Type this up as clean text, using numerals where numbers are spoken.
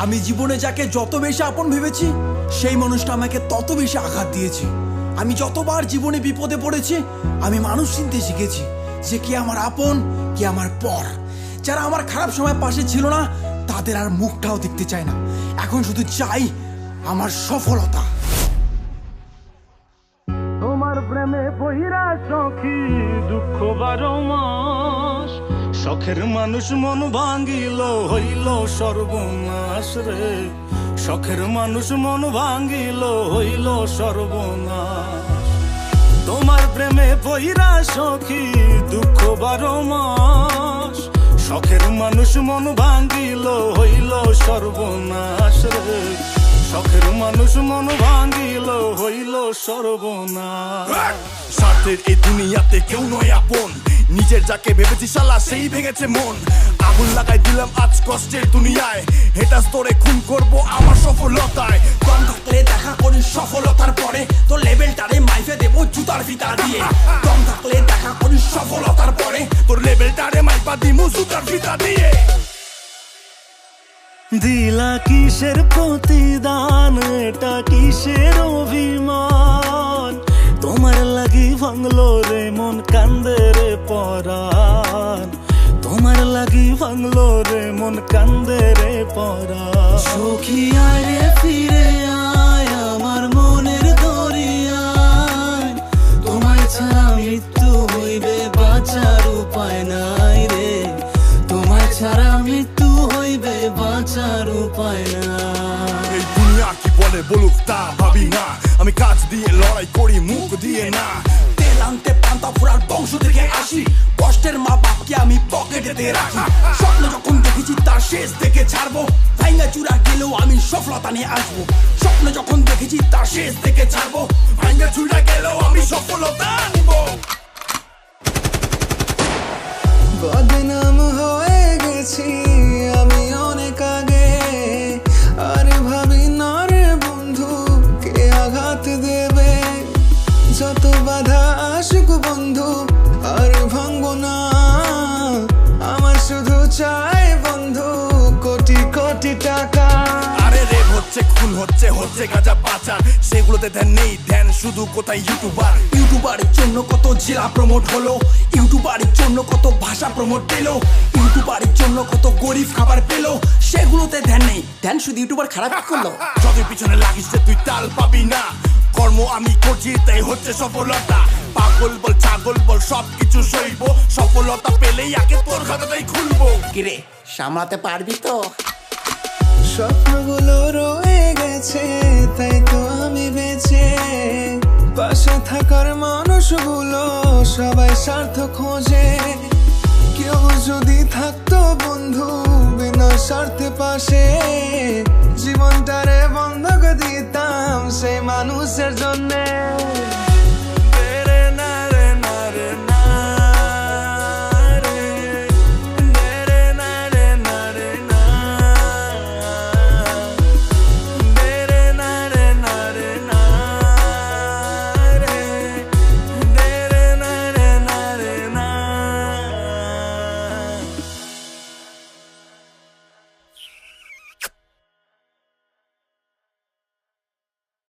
আমি জীবনে যাকে যত বেশি আপন ভেবেছি সেই মানুষটা আমাকে তত বেশি আঘাত দিয়েছে। আমি যতবার জীবনে বিপদে পড়েছি আমি মানুষ চিনতে শিখেছি যে কে আমার আপন কে আমার পর। যারা আমার খারাপ সময় পাশে ছিল না তাদের আর মুখটাও দেখতে চায় না, এখন শুধু চাই আমার সফলতা। তোমার প্রেমে বহিরা সখী দুঃখ 12 মাস, শখের মানুষ মন ভাঙ্গিল হইল সর্বনাশ রে, শখের মানুষ মন ভাঙ্গিল হইল সর্বনাশ। তোমার প্রেমে বহিরা সখী দুঃখ 12 মাস, শখের মানুষ মন ভাঙ্গিল হইল সর্বনাশ রে, শখের মানুষ মন ভাঙ্গিল হইল সর্বনাশ। স্বার্থের এই দুনিয়াতে কেউ নয় আপন, নিজের যাকে ভেবেছি শালা সেই ভেঙেছে মন। আগুন লাগাই দিলাম আজ কষ্টের দুনিয়ায়, হেটা স্তরে খুন করব আমার সফলতায়। দম থাকলে দেখা করি সফলতার পরে, তো লেভেলটারে মাইফে দেবো জুতার ফিতা দিয়ে। দম থাকলে দেখা করি সফলতার পরে, তোর লেভেলটারে মাইপা দিমু জুতার ফিতা দিয়ে। দিলা কিসের প্রতিদান, এটা কিসের অভিমান, তোমার লাগি ভাঙলো রে মন কান্দে রে পরাণ, তোমার লাগি ভাঙলো রে মন কান্দে রে পরাণ। সখী আয় রে ফিরে আয় আমার মনের দরিয়ায়, তোমায় ছাড়া মৃত্যু হইবে বাঁচার উপায় নাই রে, তোমায় ছাড়া মৃত্যু হইবে বাঁচার উপায় নাই। এই দুনিয়া কি বলে বলুক তা ভাবি না, আমি কাজ দিয়ে লড়াই করি মুখ দিয়ে না। তেল আনতে পান্তা ফুরার বংশ থেকে আসি, কষ্টের মা বাপকে আমি পকেটেতে রাখি। স্বপ্ন যখন দেখেছি তার শেষ দেখে ছাড়বো, ভাঙ্গা চূড়া গেলেও আমি সফলতা নিয়ে আসবো। স্বপ্ন যখন দেখেছি তার শেষ দেখে ছাড়বো, ভাঙ্গা ছুড়া গেলেও আমি সফলতা আনবো। বদনাম হয়ে গেছি আমি অনেক আগে, আর ভাবি না রে বন্ধু কে আঘাত দেবে, যত বাধা আসুক বন্ধু আর ভাঙবো না, আমার শুধু চাই বন্ধু কোটি কোটি টাকা। আরে রেপ হচ্ছে খুন হচ্ছে হচ্ছে গাঁজা পাচার, সেগুলোতে ধ্যান নেই, ধ্যান শুধু কোথায় ইউটিউবার। ইউটিউবারের জন্য কত জেলা প্রমোট হলো, ইউটিউবারের জন্য কত ভাষা প্রমোট পেলো, ইউটিউবারের জন্য কত গরিব খাবার পেলো, সেগুলোতে ধ্যান নেই, ধ্যান শুধু ইউটিউবার খারাপ করলো। যদি পিছনে লাগিস যে তুই তাল পাবি না, কর্ম আমি করছি তাই হচ্ছে সফলতা। পাগল বল ছাগল বল সবকিছু সইব, সফলতা পেলেই আগে তোর খাতাটাই খুলবো। কিরে সামলাতে পারবি তো? স্বপ্নগুলো রয়ে গেছে তাই তো আমি বেঁচে, পাশে থাকার মানুষগুলো সবাই স্বার্থ খোঁজে, কেউ যদি থাকতো বন্ধু বিনা স্বার্থে পাশে, জীবনটারে বন্ধক দিতাম সেই মানুষের জন্যে।